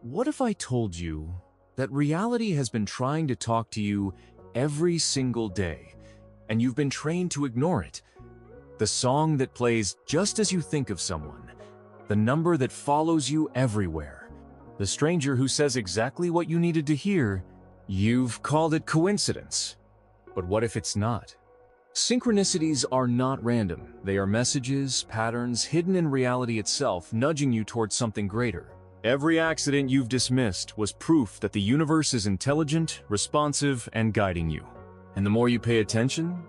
What if I told you that reality has been trying to talk to you every single day, and you've been trained to ignore it? The song that plays just as you think of someone, the number that follows you everywhere, the stranger who says exactly what you needed to hear. You've called it coincidence. But what if it's not? Synchronicities are not random. They are messages, patterns hidden in reality itself, nudging you towards something greater. Every accident you've dismissed was proof that the universe is intelligent, responsive, and guiding you. And the more you pay attention,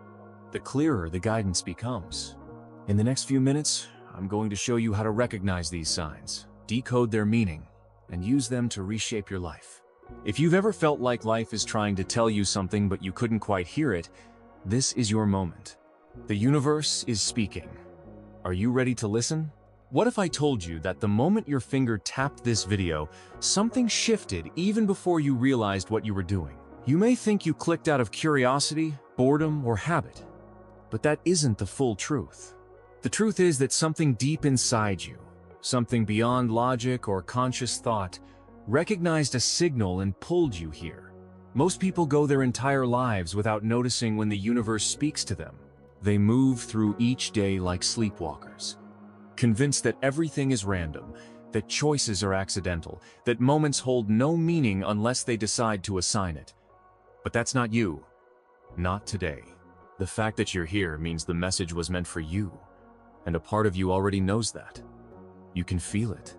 the clearer the guidance becomes. In the next few minutes, I'm going to show you how to recognize these signs, decode their meaning, and use them to reshape your life. If you've ever felt like life is trying to tell you something but you couldn't quite hear it, this is your moment. The universe is speaking. Are you ready to listen? What if I told you that the moment your finger tapped this video, something shifted even before you realized what you were doing? You may think you clicked out of curiosity, boredom, or habit, but that isn't the full truth. The truth is that something deep inside you, something beyond logic or conscious thought, recognized a signal and pulled you here. Most people go their entire lives without noticing when the universe speaks to them. They move through each day like sleepwalkers, convinced that everything is random, that choices are accidental, that moments hold no meaning unless they decide to assign it. But that's not you. Not today. The fact that you're here means the message was meant for you, and a part of you already knows that. You can feel it.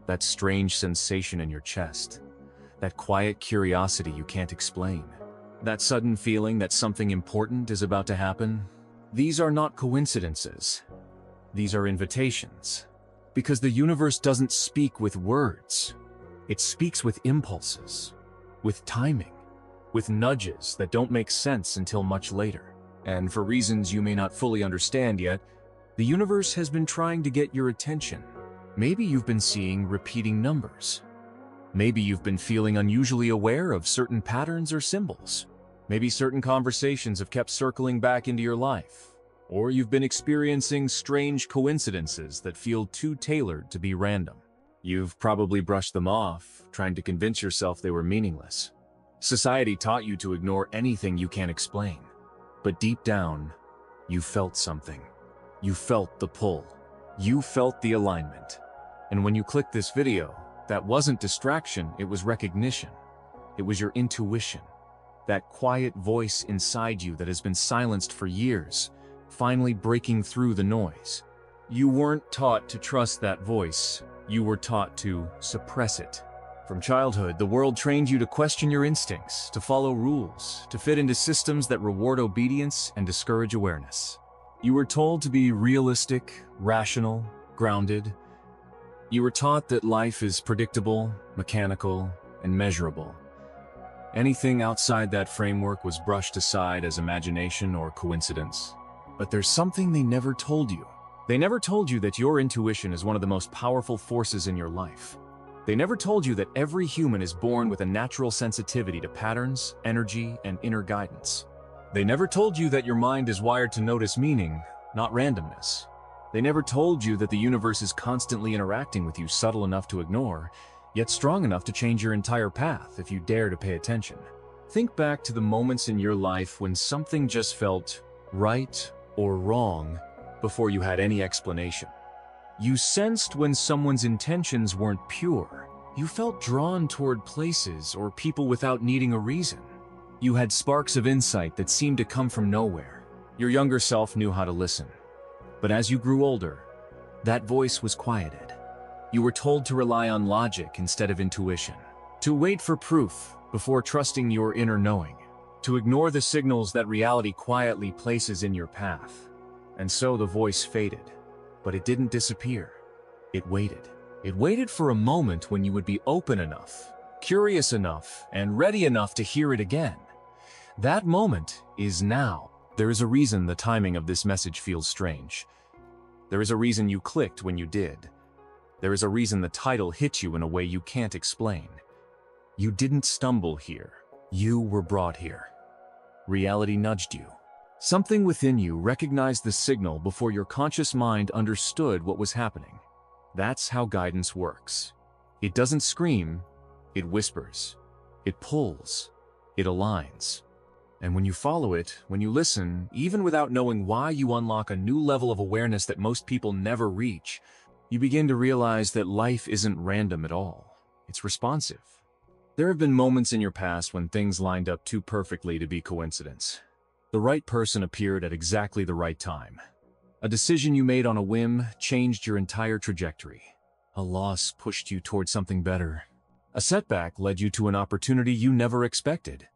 That strange sensation in your chest. That quiet curiosity you can't explain. That sudden feeling that something important is about to happen. These are not coincidences. These are invitations. Because the universe doesn't speak with words. It speaks with impulses, with timing, with nudges that don't make sense until much later. And for reasons you may not fully understand yet, the universe has been trying to get your attention. Maybe you've been seeing repeating numbers. Maybe you've been feeling unusually aware of certain patterns or symbols. Maybe certain conversations have kept circling back into your life. Or you've been experiencing strange coincidences that feel too tailored to be random. You've probably brushed them off, trying to convince yourself they were meaningless. Society taught you to ignore anything you can't explain. But deep down, you felt something. You felt the pull. You felt the alignment. And when you clicked this video, that wasn't distraction, it was recognition. It was your intuition. That quiet voice inside you that has been silenced for years, finally breaking through the noise. You weren't taught to trust that voice. You were taught to suppress it. From childhood, the world trained you to question your instincts, to follow rules, to fit into systems that reward obedience and discourage awareness. You were told to be realistic, rational, grounded. You were taught that life is predictable, mechanical, and measurable. Anything outside that framework was brushed aside as imagination or coincidence. But there's something they never told you. They never told you that your intuition is one of the most powerful forces in your life. They never told you that every human is born with a natural sensitivity to patterns, energy, and inner guidance. They never told you that your mind is wired to notice meaning, not randomness. They never told you that the universe is constantly interacting with you, subtle enough to ignore, yet strong enough to change your entire path if you dare to pay attention. Think back to the moments in your life when something just felt right or wrong before you had any explanation. You sensed when someone's intentions weren't pure. You felt drawn toward places or people without needing a reason. You had sparks of insight that seemed to come from nowhere. Your younger self knew how to listen. But as you grew older, that voice was quieted. You were told to rely on logic instead of intuition, to wait for proof before trusting your inner knowing, to ignore the signals that reality quietly places in your path. And so the voice faded, but it didn't disappear. It waited. It waited for a moment when you would be open enough, curious enough, and ready enough to hear it again. That moment is now. There is a reason the timing of this message feels strange. There is a reason you clicked when you did. There is a reason the title hit you in a way you can't explain. You didn't stumble here. You were brought here. Reality nudged you. Something within you recognized the signal before your conscious mind understood what was happening. That's how guidance works. It doesn't scream, it whispers. It pulls. It aligns. And when you follow it, when you listen, even without knowing why, you unlock a new level of awareness that most people never reach. You begin to realize that life isn't random at all. It's responsive. There have been moments in your past when things lined up too perfectly to be coincidence. The right person appeared at exactly the right time. A decision you made on a whim changed your entire trajectory. A loss pushed you toward something better. A setback led you to an opportunity you never expected.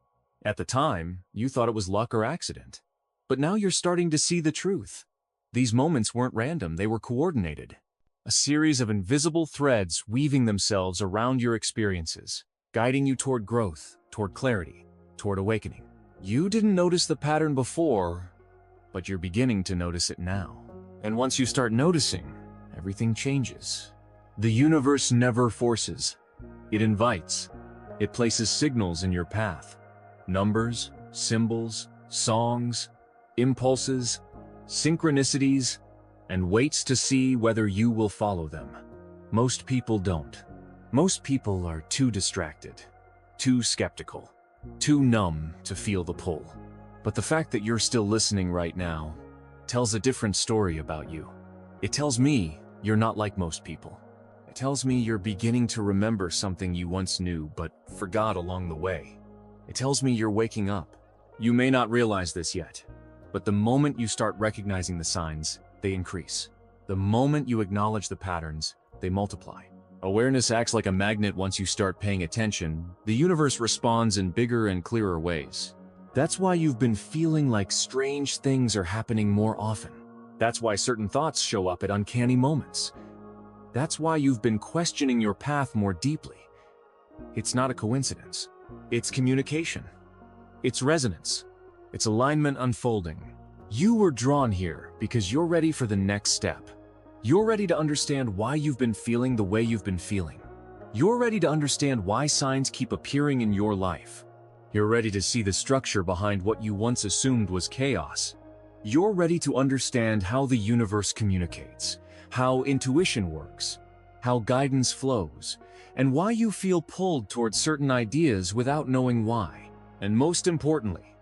At the time, you thought it was luck or accident. But now you're starting to see the truth. These moments weren't random, they were coordinated. A series of invisible threads weaving themselves around your experiences, guiding you toward growth, toward clarity, toward awakening. You didn't notice the pattern before, but you're beginning to notice it now. And once you start noticing, everything changes. The universe never forces. It invites. It places signals in your path. Numbers, symbols, songs, impulses, synchronicities, and waits to see whether you will follow them. Most people don't. Most people are too distracted, too skeptical, too numb to feel the pull. But the fact that you're still listening right now tells a different story about you. It tells me you're not like most people. It tells me you're beginning to remember something you once knew but forgot along the way. It tells me you're waking up. You may not realize this yet, but the moment you start recognizing the signs, they increase. The moment you acknowledge the patterns, they multiply. Awareness acts like a magnet. Once you start paying attention, the universe responds in bigger and clearer ways. That's why you've been feeling like strange things are happening more often. That's why certain thoughts show up at uncanny moments. That's why you've been questioning your path more deeply. It's not a coincidence. It's communication. It's resonance. It's alignment unfolding. You were drawn here because you're ready for the next step. You're ready to understand why you've been feeling the way you've been feeling. You're ready to understand why signs keep appearing in your life. You're ready to see the structure behind what you once assumed was chaos. You're ready to understand how the universe communicates, how intuition works, how guidance flows, and why you feel pulled towards certain ideas without knowing why. And most importantly,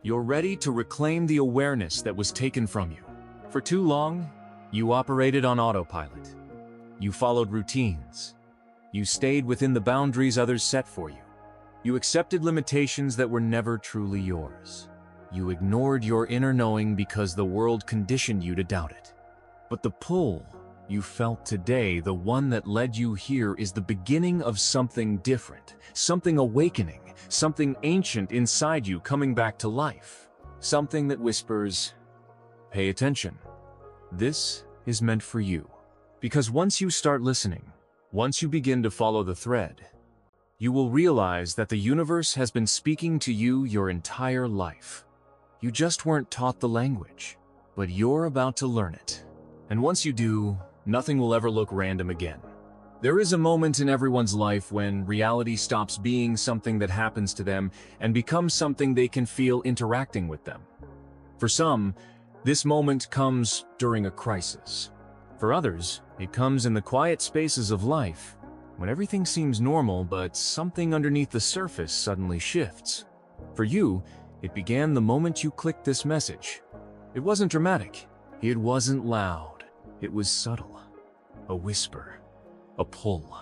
you're ready to reclaim the awareness that was taken from you. For too long, you operated on autopilot. You followed routines. You stayed within the boundaries others set for you. You accepted limitations that were never truly yours. You ignored your inner knowing because the world conditioned you to doubt it. But the pull you felt today, the one that led you here, is the beginning of something different, something awakening, something ancient inside you coming back to life. Something that whispers, "Pay attention. This is meant for you." Because once you start listening, once you begin to follow the thread, you will realize that the universe has been speaking to you your entire life. You just weren't taught the language, but you're about to learn it. And once you do, nothing will ever look random again. There is a moment in everyone's life when reality stops being something that happens to them and becomes something they can feel interacting with them. For some, this moment comes during a crisis. For others, it comes in the quiet spaces of life, when everything seems normal but something underneath the surface suddenly shifts. For you, it began the moment you clicked this message. It wasn't dramatic. It wasn't loud. It was subtle. A whisper. A pull.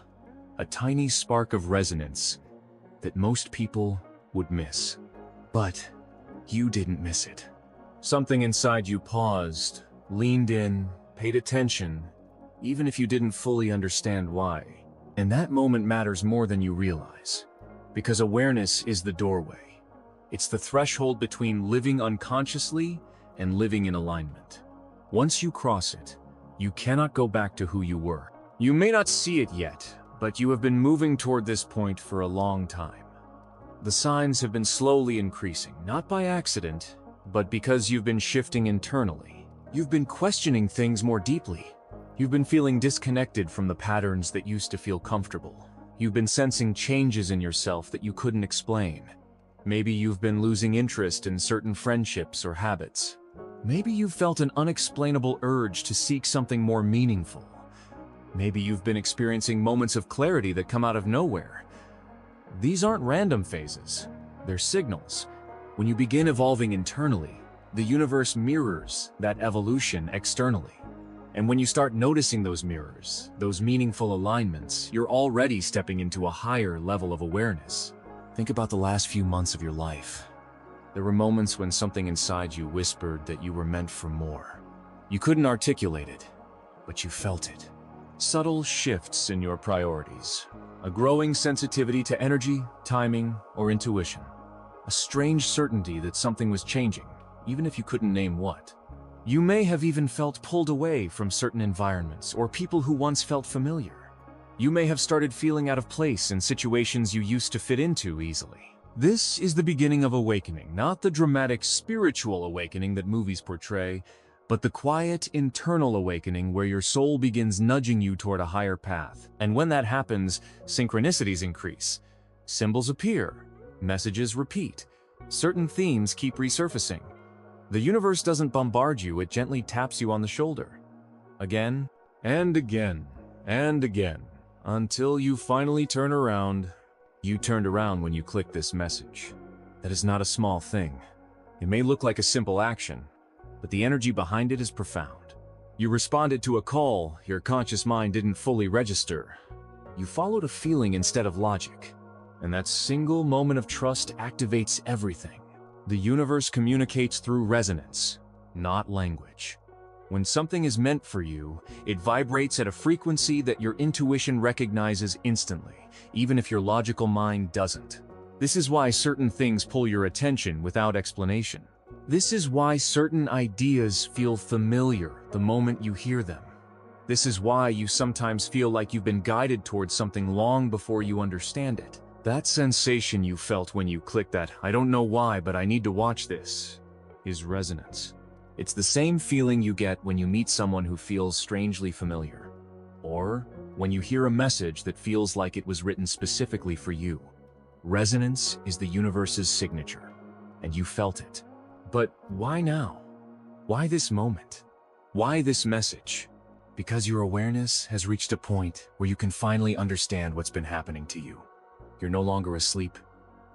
A tiny spark of resonance that most people would miss. But you didn't miss it. Something inside you paused, leaned in, paid attention, even if you didn't fully understand why. And that moment matters more than you realize. Because awareness is the doorway. It's the threshold between living unconsciously and living in alignment. Once you cross it, you cannot go back to who you were. You may not see it yet, but you have been moving toward this point for a long time. The signs have been slowly increasing, not by accident, but because you've been shifting internally. You've been questioning things more deeply. You've been feeling disconnected from the patterns that used to feel comfortable. You've been sensing changes in yourself that you couldn't explain. Maybe you've been losing interest in certain friendships or habits. Maybe you've felt an unexplainable urge to seek something more meaningful. Maybe you've been experiencing moments of clarity that come out of nowhere. These aren't random phases. They're signals. When you begin evolving internally, the universe mirrors that evolution externally. And when you start noticing those mirrors, those meaningful alignments, you're already stepping into a higher level of awareness. Think about the last few months of your life. There were moments when something inside you whispered that you were meant for more. You couldn't articulate it, but you felt it. Subtle shifts in your priorities. A growing sensitivity to energy, timing, or intuition. A strange certainty that something was changing, even if you couldn't name what. You may have even felt pulled away from certain environments or people who once felt familiar. You may have started feeling out of place in situations you used to fit into easily. This is the beginning of awakening, not the dramatic spiritual awakening that movies portray, but the quiet internal awakening where your soul begins nudging you toward a higher path. And when that happens, synchronicities increase. Symbols appear. Messages repeat. Certain themes keep resurfacing. The universe doesn't bombard you, it gently taps you on the shoulder. Again, and again, and again, until you finally turn around. You turned around when you clicked this message. That is not a small thing. It may look like a simple action, but the energy behind it is profound. You responded to a call your conscious mind didn't fully register. You followed a feeling instead of logic. And that single moment of trust activates everything. The universe communicates through resonance, not language. When something is meant for you, it vibrates at a frequency that your intuition recognizes instantly, even if your logical mind doesn't. This is why certain things pull your attention without explanation. This is why certain ideas feel familiar the moment you hear them. This is why you sometimes feel like you've been guided towards something long before you understand it. That sensation you felt when you clicked that "I don't know why, but I need to watch this" is resonance. It's the same feeling you get when you meet someone who feels strangely familiar, or when you hear a message that feels like it was written specifically for you. Resonance is the universe's signature, and you felt it. But why now? Why this moment? Why this message? Because your awareness has reached a point where you can finally understand what's been happening to you. You're no longer asleep.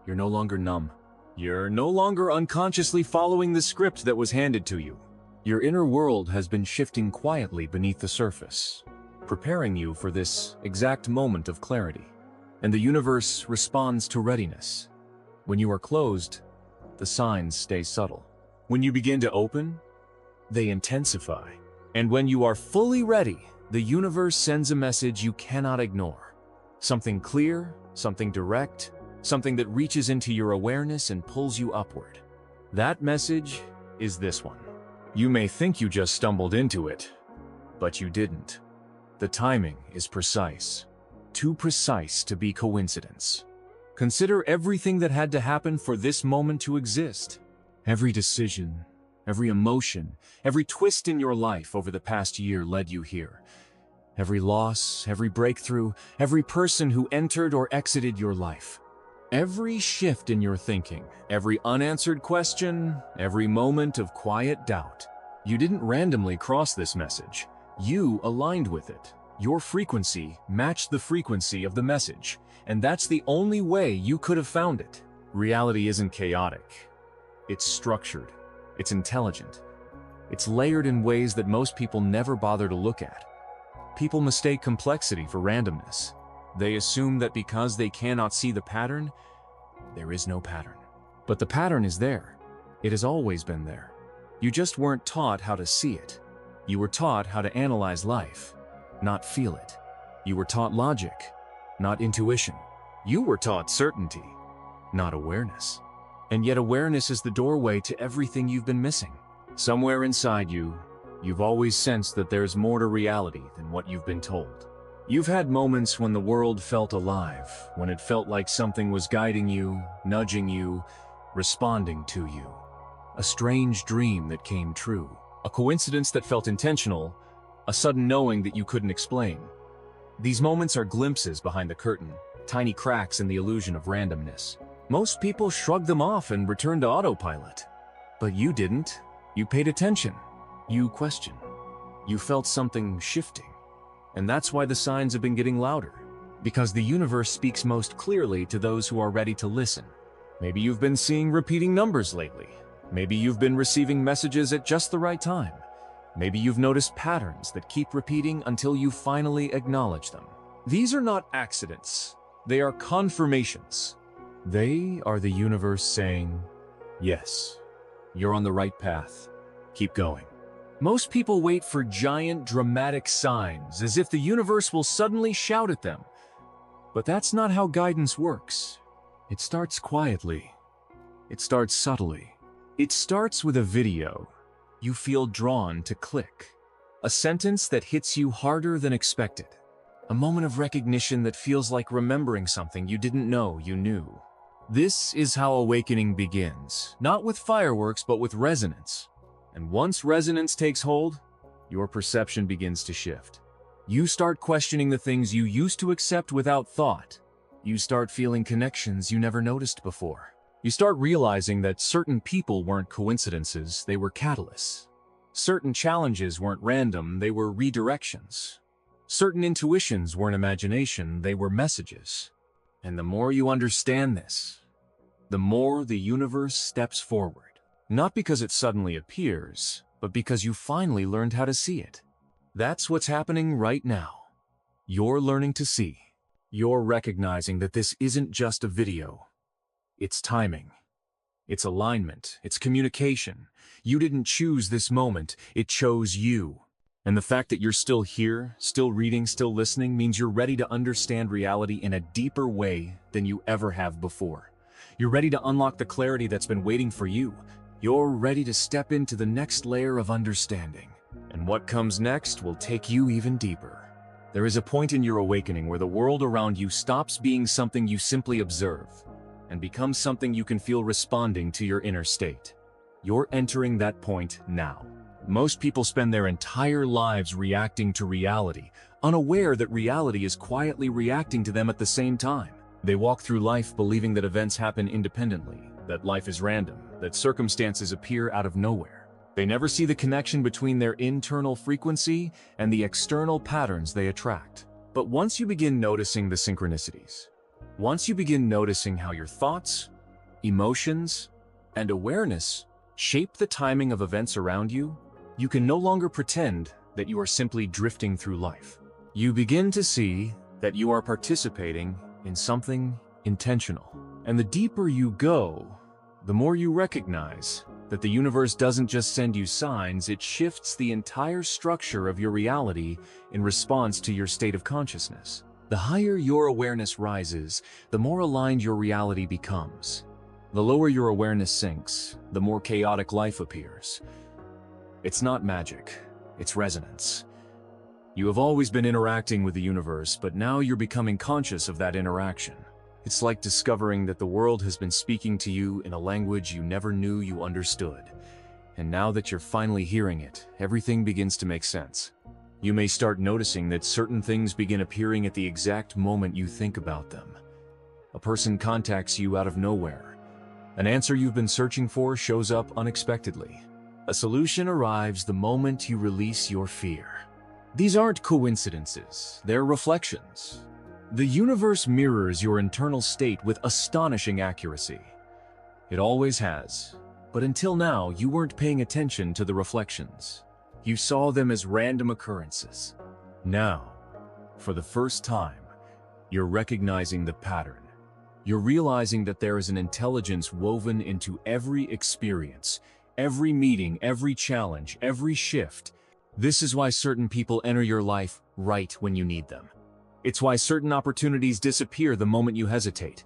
You're no longer numb. You're no longer unconsciously following the script that was handed to you. Your inner world has been shifting quietly beneath the surface, preparing you for this exact moment of clarity. And the universe responds to readiness. When you are closed, the signs stay subtle. When you begin to open, they intensify. And when you are fully ready, the universe sends a message you cannot ignore. Something clear, something direct, something that reaches into your awareness and pulls you upward. That message is this one. You may think you just stumbled into it, but you didn't. The timing is precise. Too precise to be coincidence. Consider everything that had to happen for this moment to exist. Every decision, every emotion, every twist in your life over the past year led you here. Every loss, every breakthrough, every person who entered or exited your life. Every shift in your thinking, every unanswered question, every moment of quiet doubt. You didn't randomly cross this message. You aligned with it. Your frequency matched the frequency of the message, and that's the only way you could have found it. Reality isn't chaotic. It's structured. It's intelligent. It's layered in ways that most people never bother to look at. People mistake complexity for randomness. They assume that because they cannot see the pattern, there is no pattern. But the pattern is there. It has always been there. You just weren't taught how to see it. You were taught how to analyze life, not feel it. You were taught logic, not intuition. You were taught certainty, not awareness. And yet awareness is the doorway to everything you've been missing. Somewhere inside you, you've always sensed that there's more to reality than what you've been told. You've had moments when the world felt alive, when it felt like something was guiding you, nudging you, responding to you. A strange dream that came true. A coincidence that felt intentional, a sudden knowing that you couldn't explain. These moments are glimpses behind the curtain, tiny cracks in the illusion of randomness. Most people shrug them off and return to autopilot. But you didn't. You paid attention. You questioned. You felt something shifting. And that's why the signs have been getting louder. Because the universe speaks most clearly to those who are ready to listen. Maybe you've been seeing repeating numbers lately. Maybe you've been receiving messages at just the right time. Maybe you've noticed patterns that keep repeating until you finally acknowledge them. These are not accidents. They are confirmations. They are the universe saying, yes, you're on the right path. Keep going. Most people wait for giant, dramatic signs, as if the universe will suddenly shout at them. But that's not how guidance works. It starts quietly. It starts subtly. It starts with a video you feel drawn to click. A sentence that hits you harder than expected. A moment of recognition that feels like remembering something you didn't know you knew. This is how awakening begins, not with fireworks, but with resonance. And once resonance takes hold, your perception begins to shift. You start questioning the things you used to accept without thought. You start feeling connections you never noticed before. You start realizing that certain people weren't coincidences, they were catalysts. Certain challenges weren't random, they were redirections. Certain intuitions weren't imagination, they were messages. And the more you understand this, the more the universe steps forward. Not because it suddenly appears, but because you finally learned how to see it. That's what's happening right now. You're learning to see. You're recognizing that this isn't just a video. It's timing. It's alignment. It's communication. You didn't choose this moment. It chose you. And the fact that you're still here, still reading, still listening, means you're ready to understand reality in a deeper way than you ever have before. You're ready to unlock the clarity that's been waiting for you. You're ready to step into the next layer of understanding. And what comes next will take you even deeper. There is a point in your awakening where the world around you stops being something you simply observe and becomes something you can feel responding to your inner state. You're entering that point now. Most people spend their entire lives reacting to reality, unaware that reality is quietly reacting to them at the same time. They walk through life believing that events happen independently, that life is random, that circumstances appear out of nowhere. They never see the connection between their internal frequency and the external patterns they attract. But once you begin noticing the synchronicities, once you begin noticing how your thoughts, emotions, and awareness shape the timing of events around you, you can no longer pretend that you are simply drifting through life. You begin to see that you are participating in something intentional. And the deeper you go, the more you recognize that the universe doesn't just send you signs, it shifts the entire structure of your reality in response to your state of consciousness. The higher your awareness rises, the more aligned your reality becomes. The lower your awareness sinks, the more chaotic life appears. It's not magic, it's resonance. You have always been interacting with the universe, but now you're becoming conscious of that interaction. It's like discovering that the world has been speaking to you in a language you never knew you understood. And now that you're finally hearing it, everything begins to make sense. You may start noticing that certain things begin appearing at the exact moment you think about them. A person contacts you out of nowhere. An answer you've been searching for shows up unexpectedly. A solution arrives the moment you release your fear. These aren't coincidences, they're reflections. The universe mirrors your internal state with astonishing accuracy. It always has, but until now you weren't paying attention to the reflections. You saw them as random occurrences. Now, for the first time, you're recognizing the pattern. You're realizing that there is an intelligence woven into every experience, every meeting, every challenge, every shift. This is why certain people enter your life right when you need them. It's why certain opportunities disappear the moment you hesitate.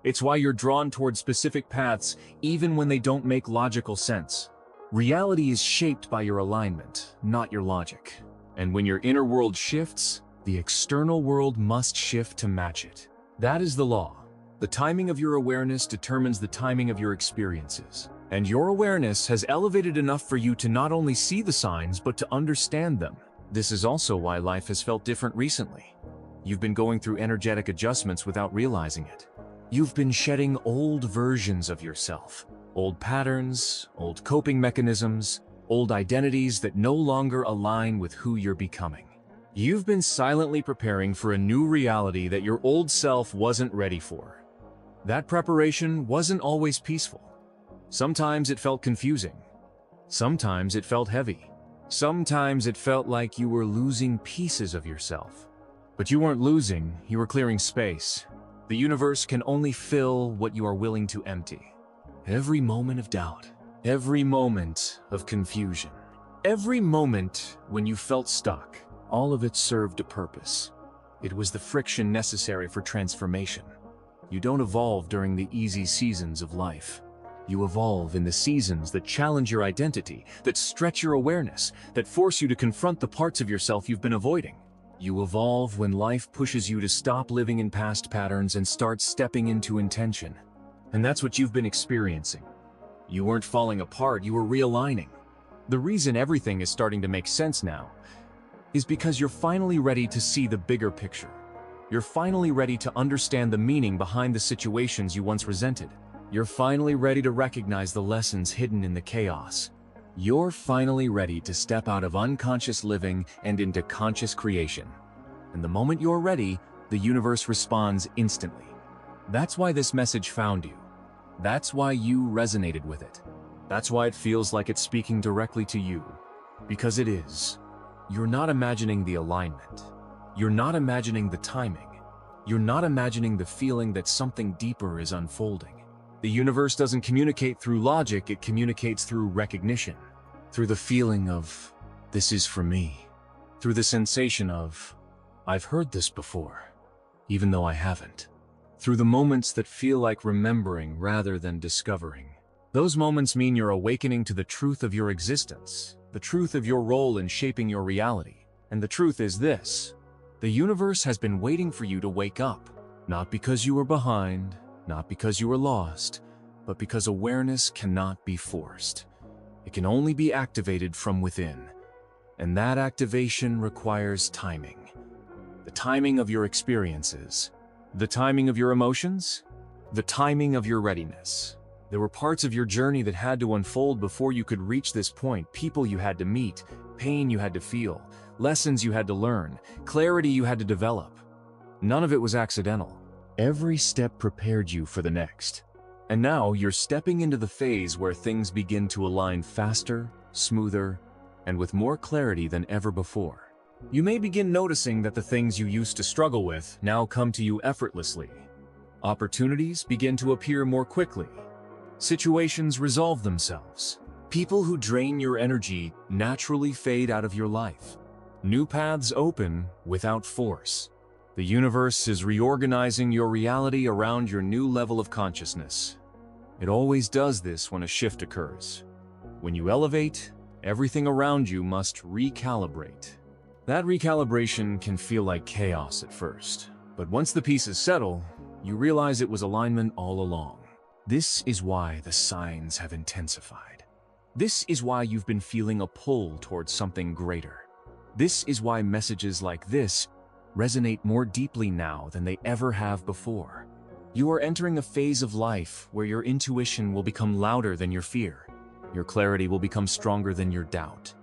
It's why you're drawn toward specific paths even when they don't make logical sense. Reality is shaped by your alignment, not your logic. And when your inner world shifts, the external world must shift to match it. That is the law. The timing of your awareness determines the timing of your experiences. And your awareness has elevated enough for you to not only see the signs, but to understand them. This is also why life has felt different recently. You've been going through energetic adjustments without realizing it. You've been shedding old versions of yourself. Old patterns, old coping mechanisms, old identities that no longer align with who you're becoming. You've been silently preparing for a new reality that your old self wasn't ready for. That preparation wasn't always peaceful. Sometimes it felt confusing. Sometimes it felt heavy. Sometimes it felt like you were losing pieces of yourself. But you weren't losing, you were clearing space. The universe can only fill what you are willing to empty. Every moment of doubt, every moment of confusion, every moment when you felt stuck, all of it served a purpose. It was the friction necessary for transformation. You don't evolve during the easy seasons of life. You evolve in the seasons that challenge your identity, that stretch your awareness, that force you to confront the parts of yourself you've been avoiding. You evolve when life pushes you to stop living in past patterns and start stepping into intention. And that's what you've been experiencing. You weren't falling apart, you were realigning. The reason everything is starting to make sense now is because you're finally ready to see the bigger picture. You're finally ready to understand the meaning behind the situations you once resented. You're finally ready to recognize the lessons hidden in the chaos. You're finally ready to step out of unconscious living and into conscious creation. And the moment you're ready, the universe responds instantly. That's why this message found you. That's why you resonated with it. That's why it feels like it's speaking directly to you. Because it is. You're not imagining the alignment. You're not imagining the timing. You're not imagining the feeling that something deeper is unfolding. The universe doesn't communicate through logic, it communicates through recognition. Through the feeling of, this is for me. Through the sensation of, I've heard this before, even though I haven't. Through the moments that feel like remembering rather than discovering. Those moments mean you're awakening to the truth of your existence, the truth of your role in shaping your reality. And the truth is this: the universe has been waiting for you to wake up, not because you were behind, not because you were lost, but because awareness cannot be forced. It can only be activated from within. And that activation requires timing. The timing of your experiences. The timing of your emotions. The timing of your readiness. There were parts of your journey that had to unfold before you could reach this point. People you had to meet, pain you had to feel, lessons you had to learn, clarity you had to develop. None of it was accidental. Every step prepared you for the next. And now you're stepping into the phase where things begin to align faster, smoother, and with more clarity than ever before. You may begin noticing that the things you used to struggle with now come to you effortlessly. Opportunities begin to appear more quickly. Situations resolve themselves. People who drain your energy naturally fade out of your life. New paths open without force. The universe is reorganizing your reality around your new level of consciousness. It always does this when a shift occurs. When you elevate, everything around you must recalibrate. That recalibration can feel like chaos at first, but once the pieces settle, you realize it was alignment all along. This is why the signs have intensified. This is why you've been feeling a pull towards something greater. This is why messages like this resonate more deeply now than they ever have before. You are entering a phase of life where your intuition will become louder than your fear. Your clarity will become stronger than your doubt.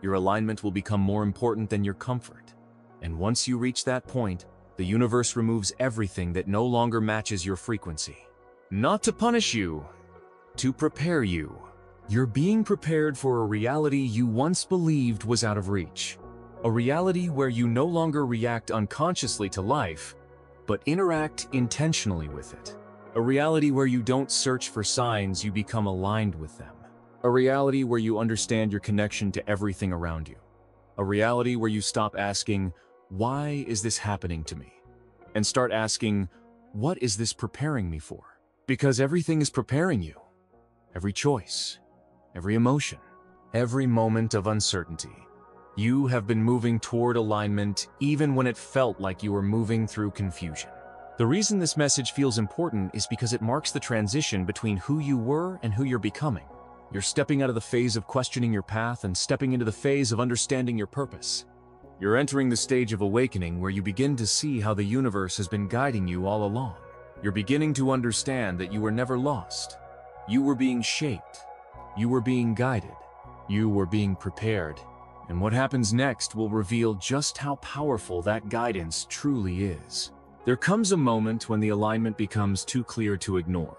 Your alignment will become more important than your comfort. And once you reach that point, the universe removes everything that no longer matches your frequency. Not to punish you, to prepare you. You're being prepared for a reality you once believed was out of reach. A reality where you no longer react unconsciously to life, but interact intentionally with it. A reality where you don't search for signs, you become aligned with them. A reality where you understand your connection to everything around you. A reality where you stop asking, why is this happening to me? And start asking, what is this preparing me for? Because everything is preparing you. Every choice, every emotion, every moment of uncertainty. You have been moving toward alignment even when it felt like you were moving through confusion. The reason this message feels important is because it marks the transition between who you were and who you're becoming. You're stepping out of the phase of questioning your path and stepping into the phase of understanding your purpose. You're entering the stage of awakening where you begin to see how the universe has been guiding you all along. You're beginning to understand that you were never lost. You were being shaped. You were being guided. You were being prepared. And what happens next will reveal just how powerful that guidance truly is. There comes a moment when the alignment becomes too clear to ignore,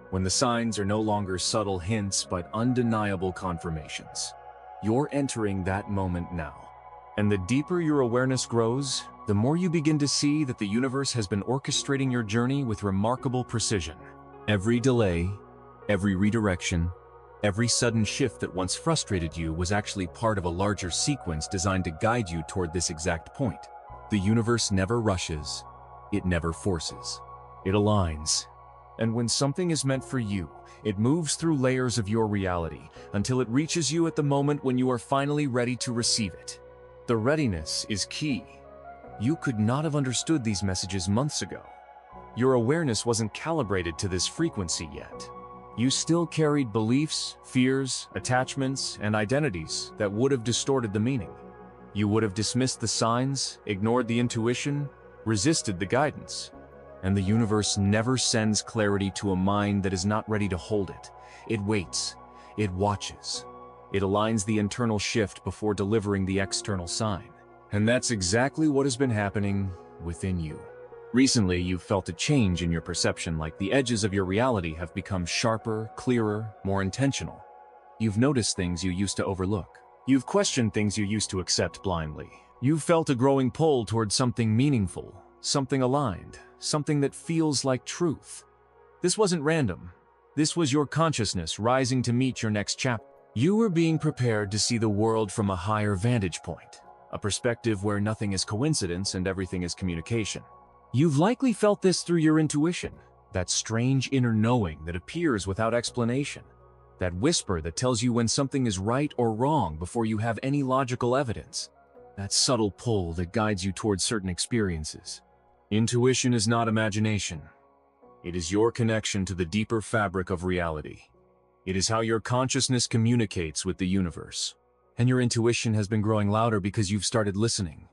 when the signs are no longer subtle hints but undeniable confirmations. You're entering that moment now. And the deeper your awareness grows, the more you begin to see that the universe has been orchestrating your journey with remarkable precision. Every delay, every redirection, every sudden shift that once frustrated you was actually part of a larger sequence designed to guide you toward this exact point. The universe never rushes, it never forces. It aligns. And when something is meant for you, it moves through layers of your reality until it reaches you at the moment when you are finally ready to receive it. The readiness is key. You could not have understood these messages months ago. Your awareness wasn't calibrated to this frequency yet. You still carried beliefs, fears, attachments, and identities that would have distorted the meaning. You would have dismissed the signs, ignored the intuition, resisted the guidance. And the universe never sends clarity to a mind that is not ready to hold it. It waits. It watches. It aligns the internal shift before delivering the external sign. And that's exactly what has been happening within you. Recently, you've felt a change in your perception, like the edges of your reality have become sharper, clearer, more intentional. You've noticed things you used to overlook. You've questioned things you used to accept blindly. You've felt a growing pull towards something meaningful, something aligned, something that feels like truth. This wasn't random. This was your consciousness rising to meet your next chapter. You were being prepared to see the world from a higher vantage point, a perspective where nothing is coincidence and everything is communication. You've likely felt this through your intuition, that strange inner knowing that appears without explanation, that whisper that tells you when something is right or wrong before you have any logical evidence, that subtle pull that guides you towards certain experiences. Intuition is not imagination. It is your connection to the deeper fabric of reality. It is how your consciousness communicates with the universe. And your intuition has been growing louder because you've started listening.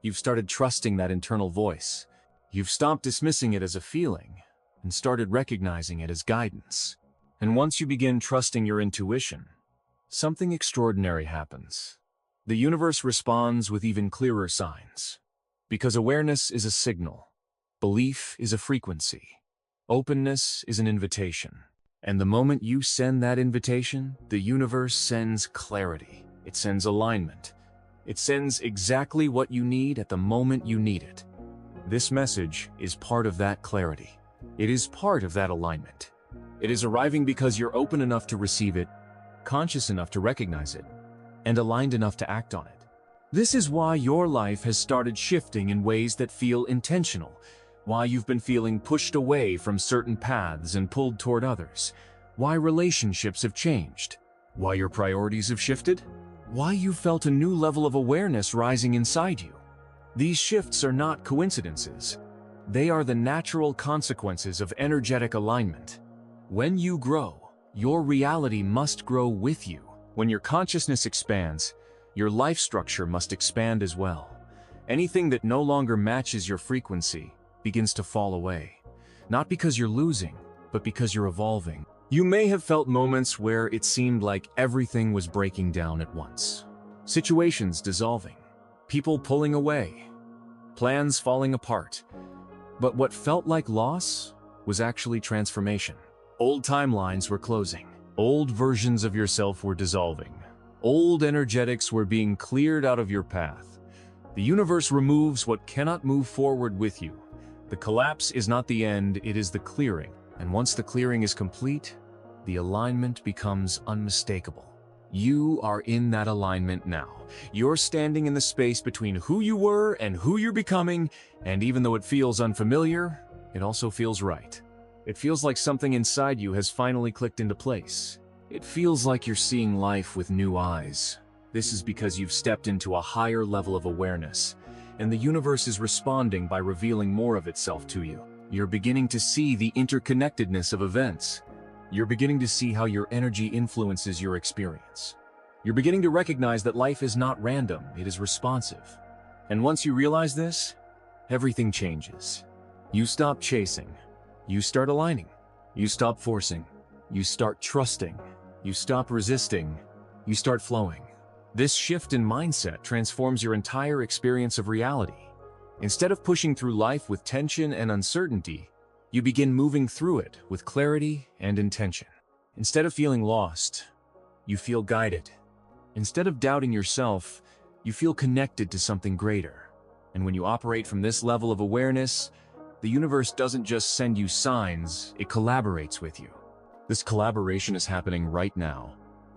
You've started trusting that internal voice. You've stopped dismissing it as a feeling and started recognizing it as guidance. And once you begin trusting your intuition, something extraordinary happens. The universe responds with even clearer signs. Because awareness is a signal, belief is a frequency, openness is an invitation. And the moment you send that invitation, the universe sends clarity. It sends alignment. It sends exactly what you need at the moment you need it. This message is part of that clarity. It is part of that alignment. It is arriving because you're open enough to receive it, conscious enough to recognize it, and aligned enough to act on it. This is why your life has started shifting in ways that feel intentional, why you've been feeling pushed away from certain paths and pulled toward others, why relationships have changed, why your priorities have shifted, why you felt a new level of awareness rising inside you. These shifts are not coincidences. They are the natural consequences of energetic alignment. When you grow, your reality must grow with you. When your consciousness expands, your life structure must expand as well. Anything that no longer matches your frequency begins to fall away. Not because you're losing, but because you're evolving. You may have felt moments where it seemed like everything was breaking down at once. Situations dissolving, people pulling away, plans falling apart. But what felt like loss was actually transformation. Old timelines were closing. Old versions of yourself were dissolving. Old energetics were being cleared out of your path. The universe removes what cannot move forward with you. The collapse is not the end, it is the clearing. And once the clearing is complete, the alignment becomes unmistakable. You are in that alignment now. You're standing in the space between who you were and who you're becoming, and even though it feels unfamiliar, it also feels right. It feels like something inside you has finally clicked into place. It feels like you're seeing life with new eyes. This is because you've stepped into a higher level of awareness, and the universe is responding by revealing more of itself to you. You're beginning to see the interconnectedness of events. You're beginning to see how your energy influences your experience. You're beginning to recognize that life is not random, it is responsive. And once you realize this, everything changes. You stop chasing. You start aligning. You stop forcing. You start trusting. You stop resisting. You start flowing. This shift in mindset transforms your entire experience of reality. Instead of pushing through life with tension and uncertainty, you begin moving through it with clarity and intention. Instead of feeling lost, you feel guided. Instead of doubting yourself, you feel connected to something greater. And when you operate from this level of awareness, the universe doesn't just send you signs, it collaborates with you. This collaboration is happening right now.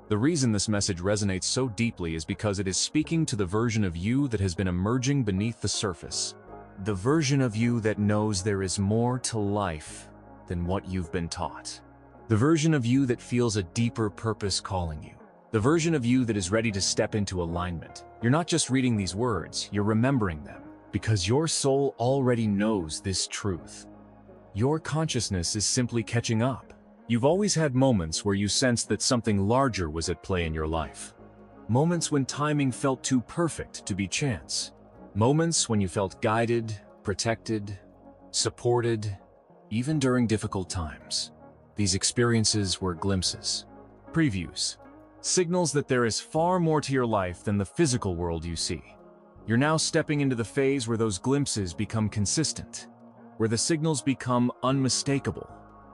The reason this message resonates so deeply is because it is speaking to the version of you that has been emerging beneath the surface. The version of you that knows there is more to life than what you've been taught. The version of you that feels a deeper purpose calling you. The version of you that is ready to step into alignment. You're not just reading these words, you're remembering them, because your soul already knows this truth. Your consciousness is simply catching up. You've always had moments where you sensed that something larger was at play in your life. Moments when timing felt too perfect to be chance. Moments when you felt guided, protected, supported, even during difficult times. These experiences were glimpses, previews, signals that there is far more to your life than the physical world you see. You're now stepping into the phase where those glimpses become consistent, where the signals become unmistakable,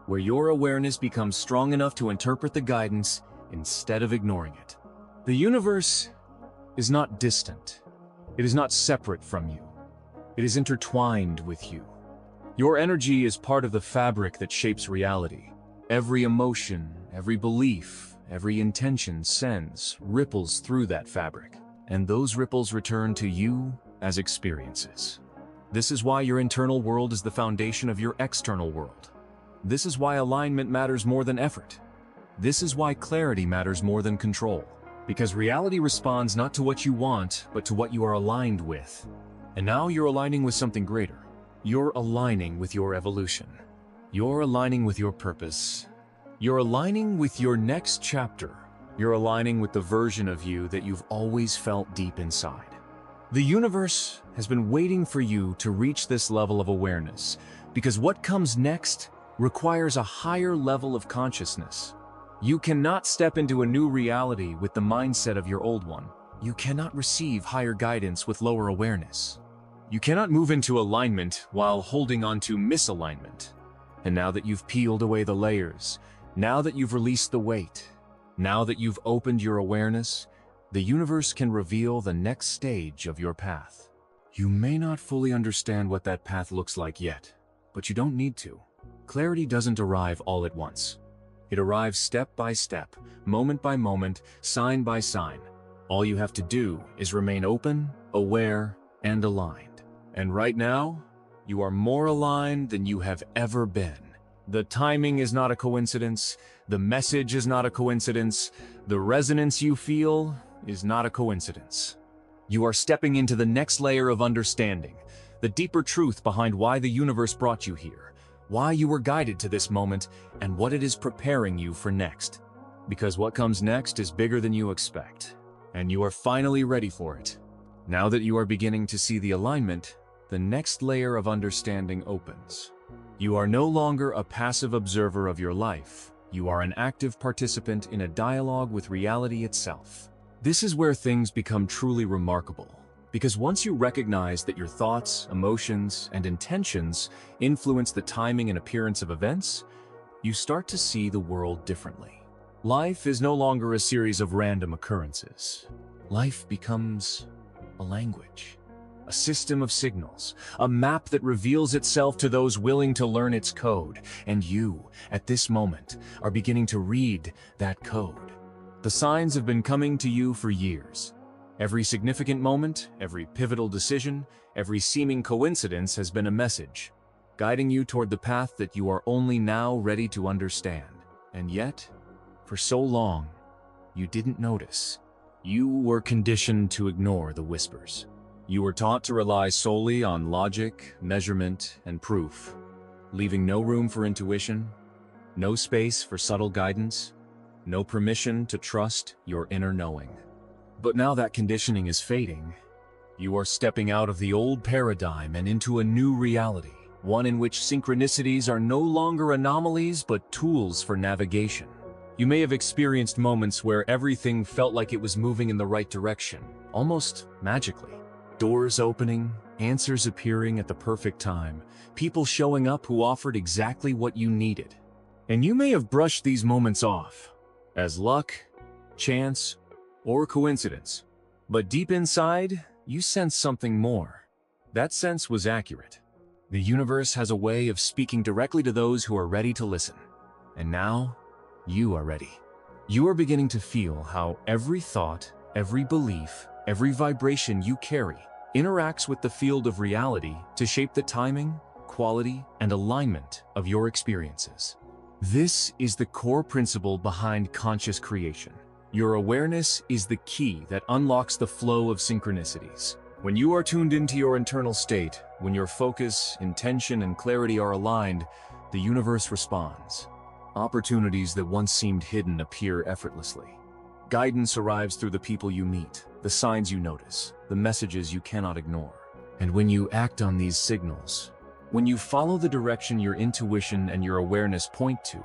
where your awareness becomes strong enough to interpret the guidance instead of ignoring it. The universe is not distant. It is not separate from you. It is intertwined with you. Your energy is part of the fabric that shapes reality. Every emotion, every belief, every intention sends ripples through that fabric, and those ripples return to you as experiences. This is why your internal world is the foundation of your external world. This is why alignment matters more than effort. This is why clarity matters more than control. Because reality responds not to what you want, but to what you are aligned with. And now you're aligning with something greater. You're aligning with your evolution. You're aligning with your purpose. You're aligning with your next chapter. You're aligning with the version of you that you've always felt deep inside. The universe has been waiting for you to reach this level of awareness, because what comes next requires a higher level of consciousness. You cannot step into a new reality with the mindset of your old one. You cannot receive higher guidance with lower awareness. You cannot move into alignment while holding on to misalignment. And now that you've peeled away the layers, now that you've released the weight, now that you've opened your awareness, the universe can reveal the next stage of your path. You may not fully understand what that path looks like yet, but you don't need to. Clarity doesn't arrive all at once. It arrives step by step, moment by moment, sign by sign. All you have to do is remain open, aware, and aligned. And right now, you are more aligned than you have ever been. The timing is not a coincidence. The message is not a coincidence. The resonance you feel is not a coincidence. You are stepping into the next layer of understanding, the deeper truth behind why the universe brought you here, why you were guided to this moment, and what it is preparing you for next. Because what comes next is bigger than you expect, and you are finally ready for it. Now that you are beginning to see the alignment, the next layer of understanding opens. You are no longer a passive observer of your life. You are an active participant in a dialogue with reality itself. This is where things become truly remarkable. Because once you recognize that your thoughts, emotions, and intentions influence the timing and appearance of events, you start to see the world differently. Life is no longer a series of random occurrences. Life becomes a language, a system of signals, a map that reveals itself to those willing to learn its code. And you, at this moment, are beginning to read that code. The signs have been coming to you for years. Every significant moment, every pivotal decision, every seeming coincidence has been a message, guiding you toward the path that you are only now ready to understand. And yet, for so long, you didn't notice. You were conditioned to ignore the whispers. You were taught to rely solely on logic, measurement, and proof, leaving no room for intuition, no space for subtle guidance, no permission to trust your inner knowing. But now that conditioning is fading, you are stepping out of the old paradigm and into a new reality, one in which synchronicities are no longer anomalies but tools for navigation. You may have experienced moments where everything felt like it was moving in the right direction, almost magically. Doors opening, answers appearing at the perfect time, people showing up who offered exactly what you needed. And you may have brushed these moments off as luck, chance, or coincidence. But deep inside, you sensed something more. That sense was accurate. The universe has a way of speaking directly to those who are ready to listen. And now, you are ready. You are beginning to feel how every thought, every belief, every vibration you carry interacts with the field of reality to shape the timing, quality, and alignment of your experiences. This is the core principle behind conscious creation. Your awareness is the key that unlocks the flow of synchronicities. When you are tuned into your internal state, when your focus, intention, and clarity are aligned, the universe responds. Opportunities that once seemed hidden appear effortlessly. Guidance arrives through the people you meet, the signs you notice, the messages you cannot ignore. And when you act on these signals, when you follow the direction your intuition and your awareness point to,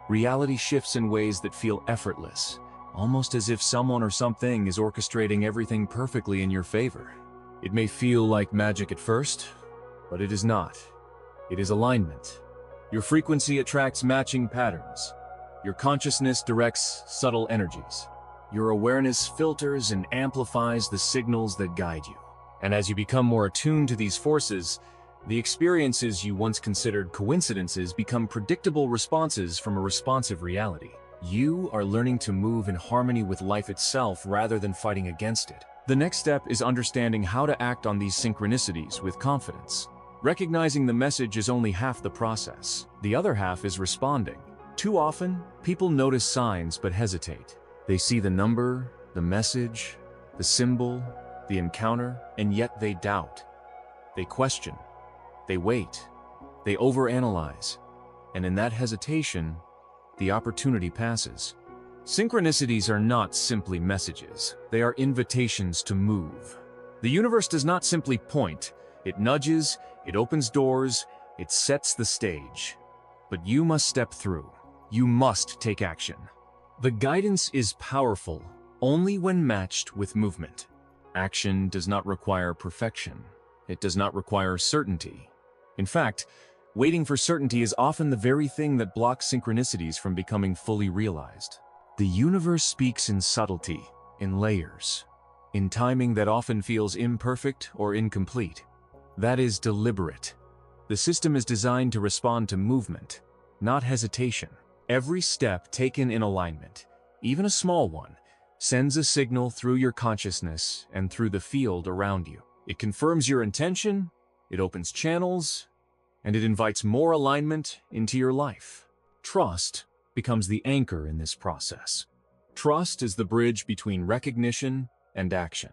reality shifts in ways that feel effortless, almost as if someone or something is orchestrating everything perfectly in your favor. It may feel like magic at first, but it is not. It is alignment. Your frequency attracts matching patterns. Your consciousness directs subtle energies. Your awareness filters and amplifies the signals that guide you. And as you become more attuned to these forces, the experiences you once considered coincidences become predictable responses from a responsive reality. You are learning to move in harmony with life itself rather than fighting against it. The next step is understanding how to act on these synchronicities with confidence. Recognizing the message is only half the process. The other half is responding. Too often, people notice signs but hesitate. They see the number, the message, the symbol, the encounter, and yet they doubt. They question. They wait. They overanalyze. And in that hesitation, the opportunity passes. Synchronicities are not simply messages. They are invitations to move. The universe does not simply point. It nudges, it opens doors, it sets the stage. But you must step through. You must take action. The guidance is powerful only when matched with movement. Action does not require perfection. It does not require certainty. In fact, waiting for certainty is often the very thing that blocks synchronicities from becoming fully realized. The universe speaks in subtlety, in layers, in timing that often feels imperfect or incomplete. That is deliberate. The system is designed to respond to movement, not hesitation. Every step taken in alignment, even a small one, sends a signal through your consciousness and through the field around you. It confirms your intention, it opens channels, and it invites more alignment into your life. Trust becomes the anchor in this process. Trust is the bridge between recognition and action.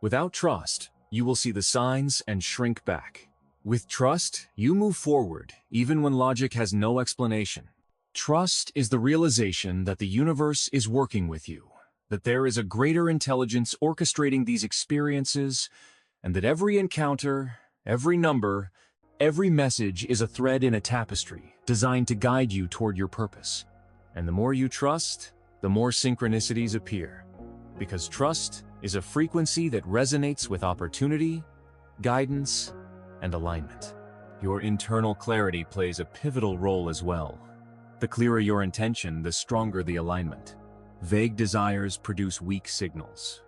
Without trust, you will see the signs and shrink back. With trust, you move forward, even when logic has no explanation. Trust is the realization that the universe is working with you, that there is a greater intelligence orchestrating these experiences, and that every encounter, every number, every message is a thread in a tapestry designed to guide you toward your purpose. And the more you trust, the more synchronicities appear. Because trust is a frequency that resonates with opportunity, guidance, and alignment. Your internal clarity plays a pivotal role as well. The clearer your intention, the stronger the alignment. Vague desires produce weak signals.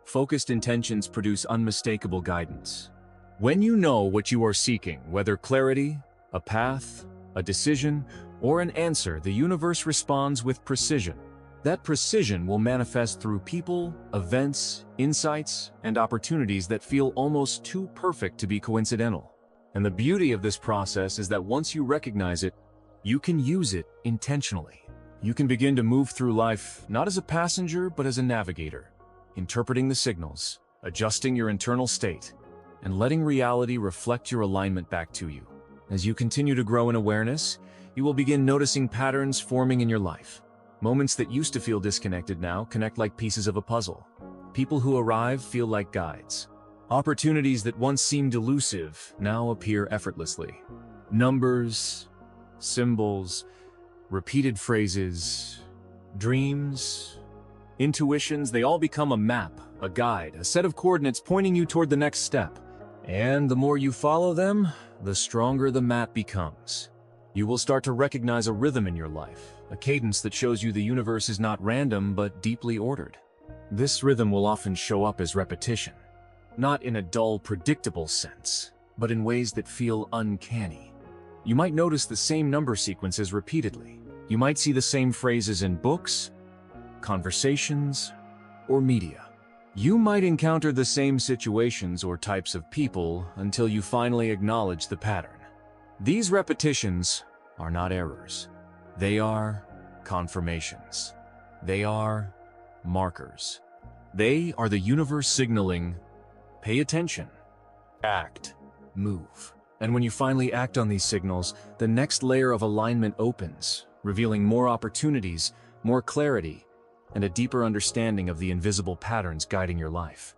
Focused intentions produce unmistakable guidance. When you know what you are seeking, whether clarity, a path, a decision, or an answer, the universe responds with precision. That precision will manifest through people, events, insights, and opportunities that feel almost too perfect to be coincidental. And the beauty of this process is that once you recognize it, you can use it intentionally. You can begin to move through life not as a passenger, but as a navigator, interpreting the signals, adjusting your internal state, and letting reality reflect your alignment back to you. As you continue to grow in awareness, you will begin noticing patterns forming in your life. Moments that used to feel disconnected now connect like pieces of a puzzle. People who arrive feel like guides. Opportunities that once seemed elusive now appear effortlessly. Numbers, symbols, repeated phrases, dreams, intuitions, they all become a map, a guide, a set of coordinates pointing you toward the next step. And the more you follow them, the stronger the map becomes. You will start to recognize a rhythm in your life, a cadence that shows you the universe is not random but deeply ordered. This rhythm will often show up as repetition, not in a dull, predictable sense, but in ways that feel uncanny. You might notice the same number sequences repeatedly. You might see the same phrases in books, conversations, or media. You might encounter the same situations or types of people until you finally acknowledge the pattern. These repetitions are not errors. They are confirmations. They are markers. They are the universe signaling, pay attention, act, move. And when you finally act on these signals, the next layer of alignment opens, revealing more opportunities, more clarity, and a deeper understanding of the invisible patterns guiding your life.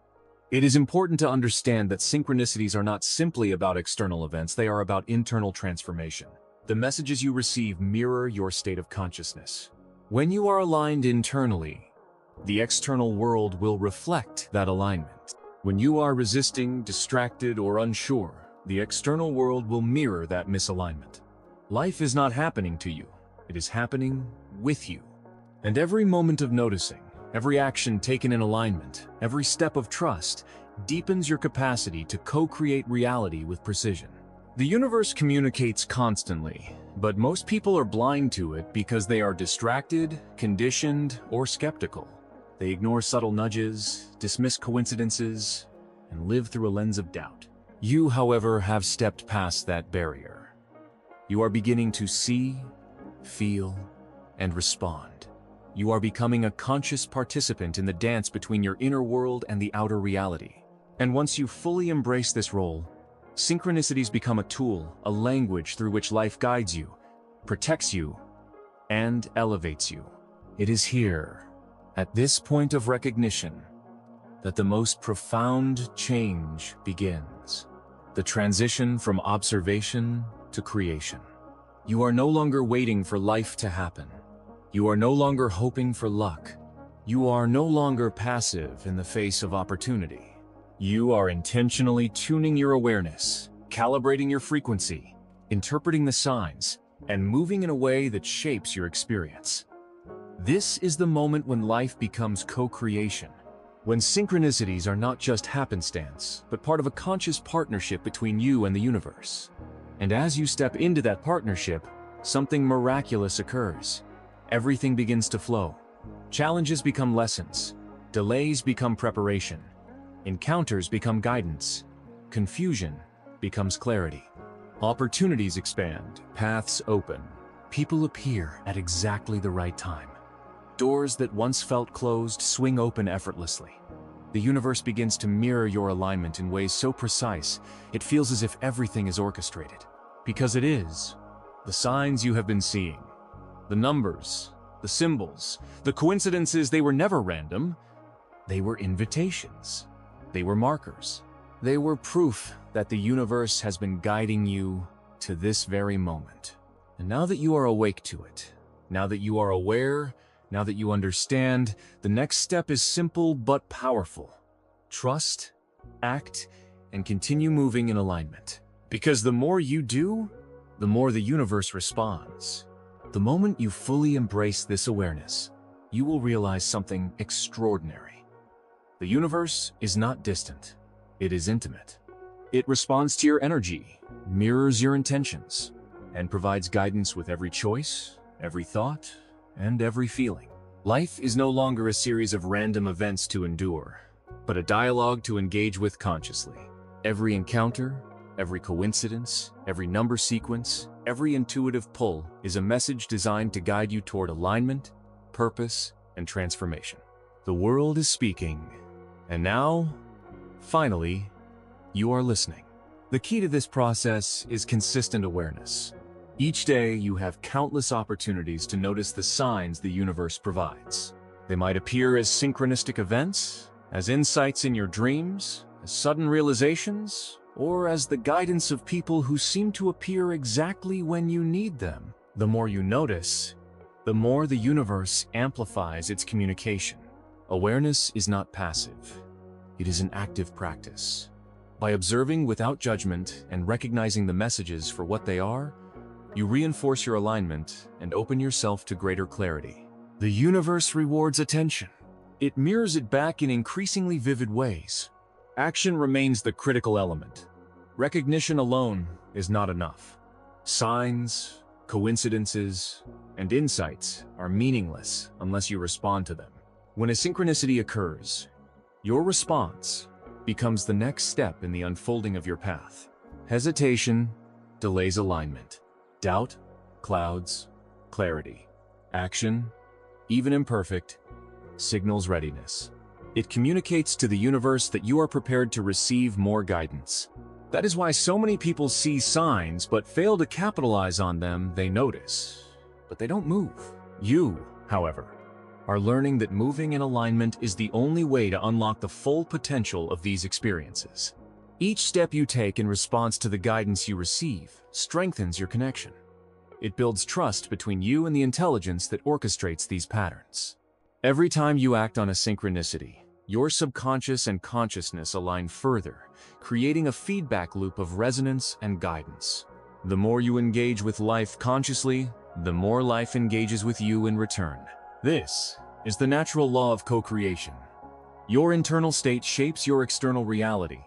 It is important to understand that synchronicities are not simply about external events, they are about internal transformation. The messages you receive mirror your state of consciousness. When you are aligned internally, the external world will reflect that alignment. When you are resisting, distracted, or unsure, the external world will mirror that misalignment. Life is not happening to you, it is happening with you. And every moment of noticing, every action taken in alignment, every step of trust, deepens your capacity to co-create reality with precision. The universe communicates constantly, but most people are blind to it because they are distracted, conditioned, or skeptical. They ignore subtle nudges, dismiss coincidences, and live through a lens of doubt. You, however, have stepped past that barrier. You are beginning to see, feel, and respond. You are becoming a conscious participant in the dance between your inner world and the outer reality. And once you fully embrace this role, synchronicities become a tool, a language through which life guides you, protects you, and elevates you. It is here, at this point of recognition, that the most profound change begins. The transition from observation to creation. You are no longer waiting for life to happen. You are no longer hoping for luck. You are no longer passive in the face of opportunity. You are intentionally tuning your awareness, calibrating your frequency, interpreting the signs, and moving in a way that shapes your experience. This is the moment when life becomes co-creation, when synchronicities are not just happenstance, but part of a conscious partnership between you and the universe. And as you step into that partnership, something miraculous occurs. Everything begins to flow. Challenges become lessons. Delays become preparation. Encounters become guidance. Confusion becomes clarity. Opportunities expand. Paths open. People appear at exactly the right time. Doors that once felt closed swing open effortlessly. The universe begins to mirror your alignment in ways so precise, it feels as if everything is orchestrated. Because it is. The signs you have been seeing, the numbers, the symbols, the coincidences, they were never random. They were invitations. They were markers. They were proof that the universe has been guiding you to this very moment. And now that you are awake to it, now that you are aware, now that you understand, the next step is simple but powerful. Trust, act, and continue moving in alignment. Because the more you do, the more the universe responds. The moment you fully embrace this awareness, you will realize something extraordinary. The universe is not distant. It is intimate. It responds to your energy, mirrors your intentions, and provides guidance with every choice, every thought, and every feeling. Life is no longer a series of random events to endure, but a dialogue to engage with consciously. Every encounter, every coincidence, every number sequence, every intuitive pull is a message designed to guide you toward alignment, purpose, and transformation. The world is speaking, and now, finally, you are listening. The key to this process is consistent awareness. Each day, you have countless opportunities to notice the signs the universe provides. They might appear as synchronistic events, as insights in your dreams, as sudden realizations, or as the guidance of people who seem to appear exactly when you need them. The more you notice, the more the universe amplifies its communication. Awareness is not passive. It is an active practice. By observing without judgment and recognizing the messages for what they are, you reinforce your alignment and open yourself to greater clarity. The universe rewards attention. It mirrors it back in increasingly vivid ways. Action remains the critical element. Recognition alone is not enough. Signs, coincidences, and insights are meaningless unless you respond to them. When a synchronicity occurs, your response becomes the next step in the unfolding of your path. Hesitation delays alignment. Doubt clouds clarity. Action, even imperfect, signals readiness. It communicates to the universe that you are prepared to receive more guidance. That is why so many people see signs but fail to capitalize on them. They notice, but they don't move. You, however, are learning that moving in alignment is the only way to unlock the full potential of these experiences. Each step you take in response to the guidance you receive strengthens your connection. It builds trust between you and the intelligence that orchestrates these patterns. Every time you act on a synchronicity, your subconscious and consciousness align further, creating a feedback loop of resonance and guidance. The more you engage with life consciously, the more life engages with you in return. This is the natural law of co-creation. Your internal state shapes your external reality,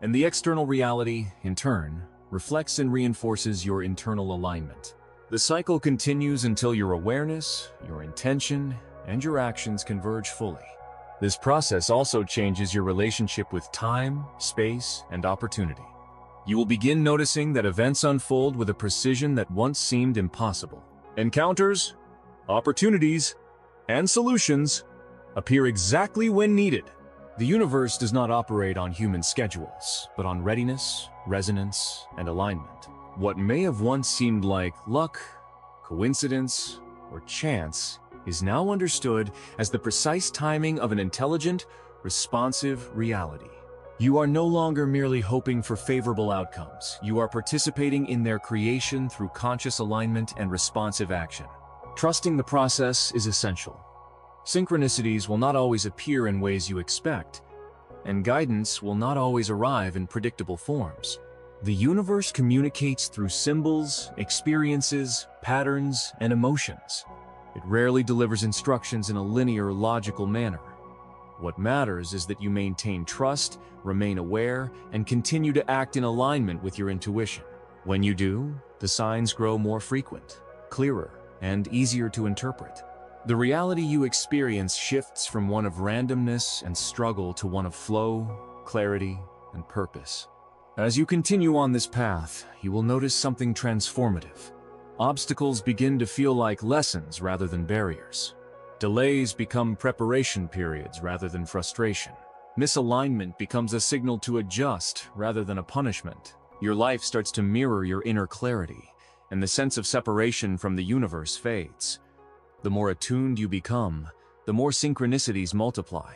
and the external reality, in turn, reflects and reinforces your internal alignment. The cycle continues until your awareness, your intention, and your actions converge fully. This process also changes your relationship with time, space, and opportunity. You will begin noticing that events unfold with a precision that once seemed impossible. Encounters, opportunities, and solutions appear exactly when needed. The universe does not operate on human schedules, but on readiness, resonance, and alignment. What may have once seemed like luck, coincidence, or chance is now understood as the precise timing of an intelligent, responsive reality. You are no longer merely hoping for favorable outcomes. You are participating in their creation through conscious alignment and responsive action. Trusting the process is essential. Synchronicities will not always appear in ways you expect, and guidance will not always arrive in predictable forms. The universe communicates through symbols, experiences, patterns, and emotions. It rarely delivers instructions in a linear, logical manner. What matters is that you maintain trust, remain aware, and continue to act in alignment with your intuition. When you do, the signs grow more frequent, clearer, and easier to interpret. The reality you experience shifts from one of randomness and struggle to one of flow, clarity, and purpose. As you continue on this path, you will notice something transformative. Obstacles begin to feel like lessons rather than barriers. Delays become preparation periods rather than frustration. Misalignment becomes a signal to adjust rather than a punishment. Your life starts to mirror your inner clarity, and the sense of separation from the universe fades. The more attuned you become, the more synchronicities multiply,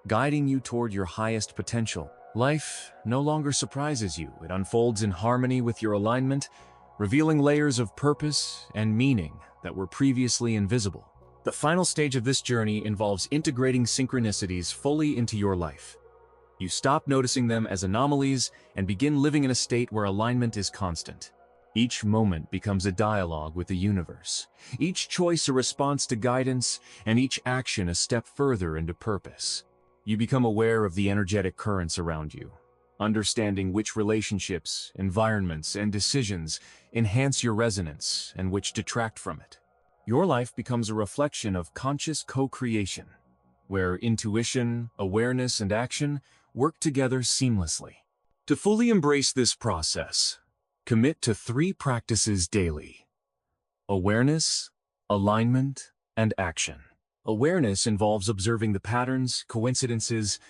guiding you toward your highest potential. Life no longer surprises you. It unfolds in harmony with your alignment, revealing layers of purpose and meaning that were previously invisible. The final stage of this journey involves integrating synchronicities fully into your life. You stop noticing them as anomalies and begin living in a state where alignment is constant. Each moment becomes a dialogue with the universe, each choice a response to guidance, and each action a step further into purpose. You become aware of the energetic currents around you, understanding which relationships, environments, and decisions enhance your resonance and which detract from it. Your life becomes a reflection of conscious co-creation, where intuition, awareness, and action work together seamlessly. To fully embrace this process, commit to 3 practices daily: awareness, alignment, and action. Awareness involves observing the patterns, coincidences,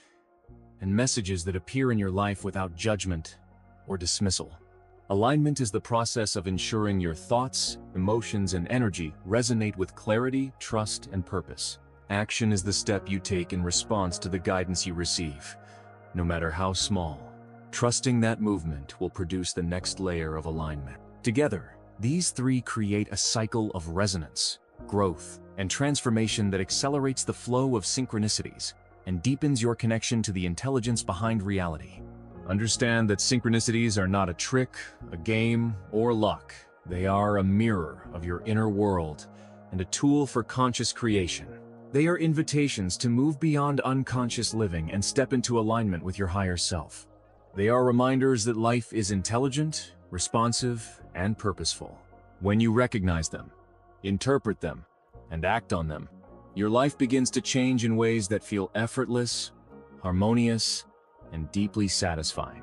and messages that appear in your life without judgment or dismissal. Alignment is the process of ensuring your thoughts, emotions, and energy resonate with clarity, trust, and purpose. Action is the step you take in response to the guidance you receive, no matter how small. Trusting that movement will produce the next layer of alignment. Together, these 3 create a cycle of resonance, growth, and transformation that accelerates the flow of synchronicities and deepens your connection to the intelligence behind reality. Understand that synchronicities are not a trick, a game, or luck. They are a mirror of your inner world and a tool for conscious creation. They are invitations to move beyond unconscious living and step into alignment with your higher self. They are reminders that life is intelligent, responsive, and purposeful. When you recognize them, interpret them, and act on them, your life begins to change in ways that feel effortless, harmonious, and deeply satisfying.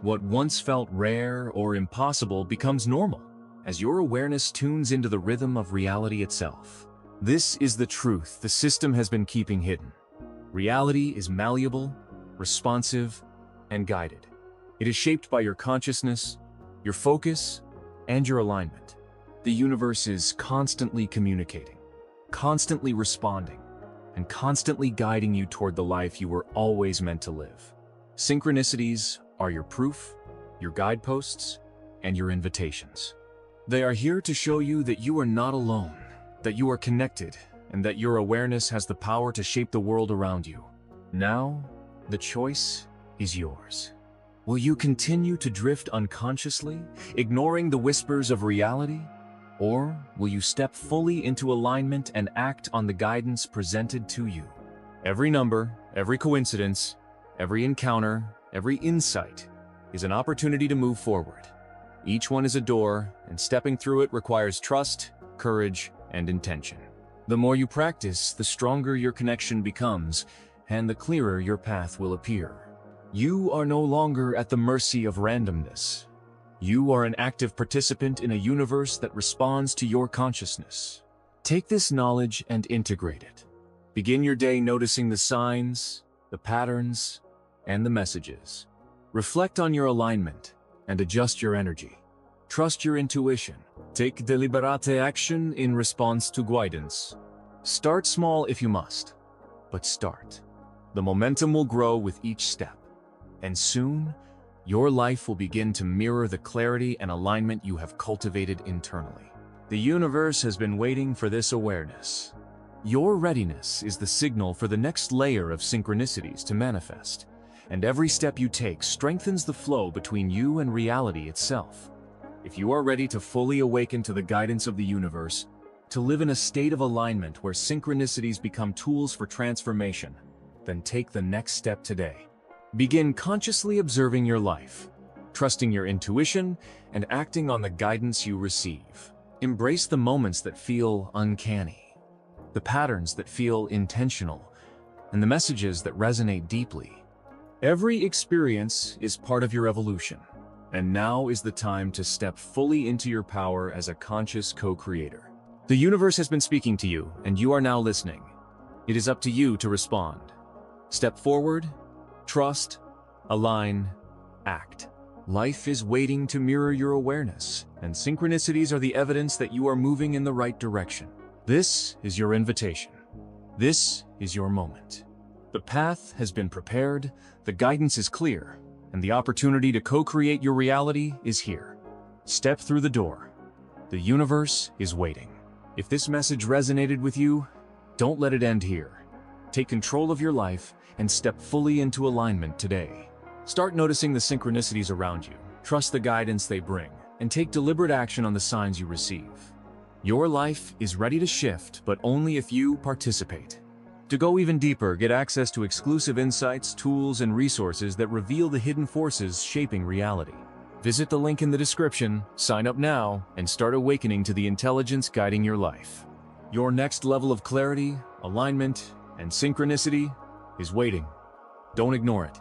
What once felt rare or impossible becomes normal as your awareness tunes into the rhythm of reality itself. This is the truth the system has been keeping hidden. Reality is malleable, responsive, and guided. It is shaped by your consciousness, your focus, and your alignment. The universe is constantly communicating, constantly responding, and constantly guiding you toward the life you were always meant to live. Synchronicities are your proof, your guideposts, and your invitations. They are here to show you that you are not alone, that you are connected, and that your awareness has the power to shape the world around you. Now, the choice is yours. Will you continue to drift unconsciously, ignoring the whispers of reality? Or will you step fully into alignment and act on the guidance presented to you? Every number, every coincidence, every encounter, every insight is an opportunity to move forward. Each one is a door, and stepping through it requires trust, courage, and intention. The more you practice, the stronger your connection becomes, and the clearer your path will appear. You are no longer at the mercy of randomness. You are an active participant in a universe that responds to your consciousness. Take this knowledge and integrate it. Begin your day noticing the signs, the patterns, and the messages. Reflect on your alignment and adjust your energy. Trust your intuition. Take deliberate action in response to guidance. Start small if you must, but start. The momentum will grow with each step, and soon, your life will begin to mirror the clarity and alignment you have cultivated internally. The universe has been waiting for this awareness. Your readiness is the signal for the next layer of synchronicities to manifest, and every step you take strengthens the flow between you and reality itself. If you are ready to fully awaken to the guidance of the universe, to live in a state of alignment where synchronicities become tools for transformation, then take the next step today. Begin consciously observing your life, trusting your intuition, and acting on the guidance you receive. Embrace the moments that feel uncanny, the patterns that feel intentional, and the messages that resonate deeply. Every experience is part of your evolution, and now is the time to step fully into your power as a conscious co-creator. The universe has been speaking to you, and you are now listening. It is up to you to respond. Step forward, trust, align, act. Life is waiting to mirror your awareness, and synchronicities are the evidence that you are moving in the right direction. This is your invitation. This is your moment. The path has been prepared, the guidance is clear, and the opportunity to co-create your reality is here. Step through the door. The universe is waiting. If this message resonated with you, don't let it end here. Take control of your life and step fully into alignment today. Start noticing the synchronicities around you, trust the guidance they bring, and take deliberate action on the signs you receive. Your life is ready to shift, but only if you participate. To go even deeper, get access to exclusive insights, tools, and resources that reveal the hidden forces shaping reality. Visit the link in the description, sign up now, and start awakening to the intelligence guiding your life. Your next level of clarity, alignment, and synchronicity is waiting. Don't ignore it.